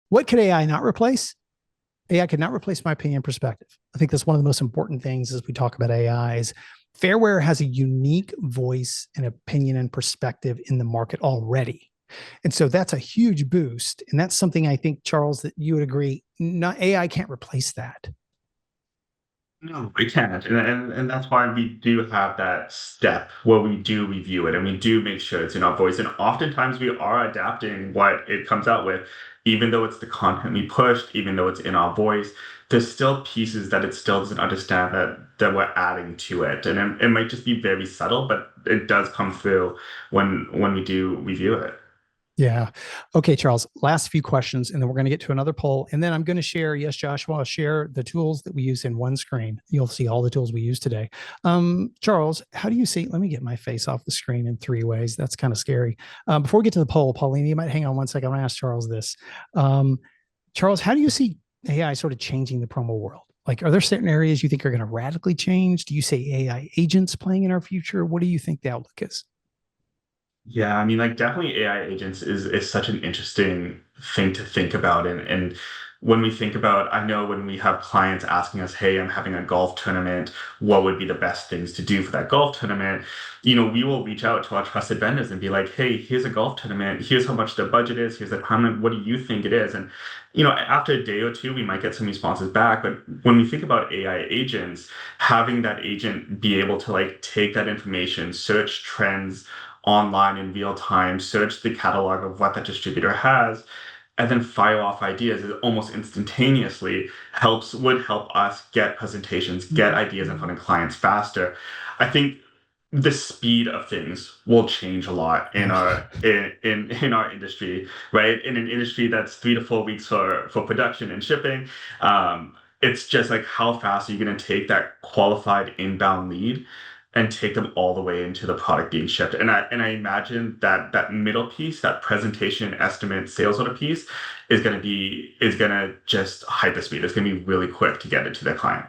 What could AI not replace? AI could not replace my opinion and perspective. I think that's one of the most important things as we talk about AI is Fairware has a unique voice and opinion and perspective in the market already. And so that's a huge boost. And that's something I think, Charles, that you would agree, not AI can't replace that. No, we can't. And that's why we do have that step where we do review it and we do make sure it's in our voice. And oftentimes we are adapting what it comes out with, even though it's the content we pushed, even though it's in our voice, there's still pieces that it still doesn't understand that we're adding to it. And it might just be very subtle, but it does come through when we do review it. Yeah. Okay, Charles, last few questions, and then we're going to get to another poll. And then I'm going to share, yes, Joshua, I'll share the tools that we use in one screen. You'll see all the tools we use today. Charles, how do you see? Let me get my face off the screen in three ways. That's kind of scary. Before we get to the poll, Pauline, you might hang on one second. I want to ask Charles this. Um, Charles, how do you see AI sort of changing the promo world? Like, are there certain areas you think are going to radically change? Do you say AI agents playing in our future? What do you think the outlook is? Yeah, I mean, like definitely AI agents is such an interesting thing to think about. And when we think about, I know when we have clients asking us, hey, I'm having a golf tournament, what would be the best things to do for that golf tournament? We will reach out to our trusted vendors and be like, hey, here's a golf tournament, here's how much the budget is, here's the timeline, what do you think it is? And after a day or two, we might get some responses back. But when we think about AI agents, having that agent be able to like take that information, search trends online in real time, search the catalog of what that distributor has, and then fire off ideas is almost instantaneously would help us get presentations, get ideas in front of clients faster. I think the speed of things will change a lot in Oh, in our industry, right? In an industry that's 3 to 4 weeks for production and shipping, it's just like how fast are you going to take that qualified inbound lead and take them all the way into the product being shipped? And I imagine that that middle piece, that presentation, estimate, sales order piece, is going to just hyper speed. It's going to be really quick to get it to the client.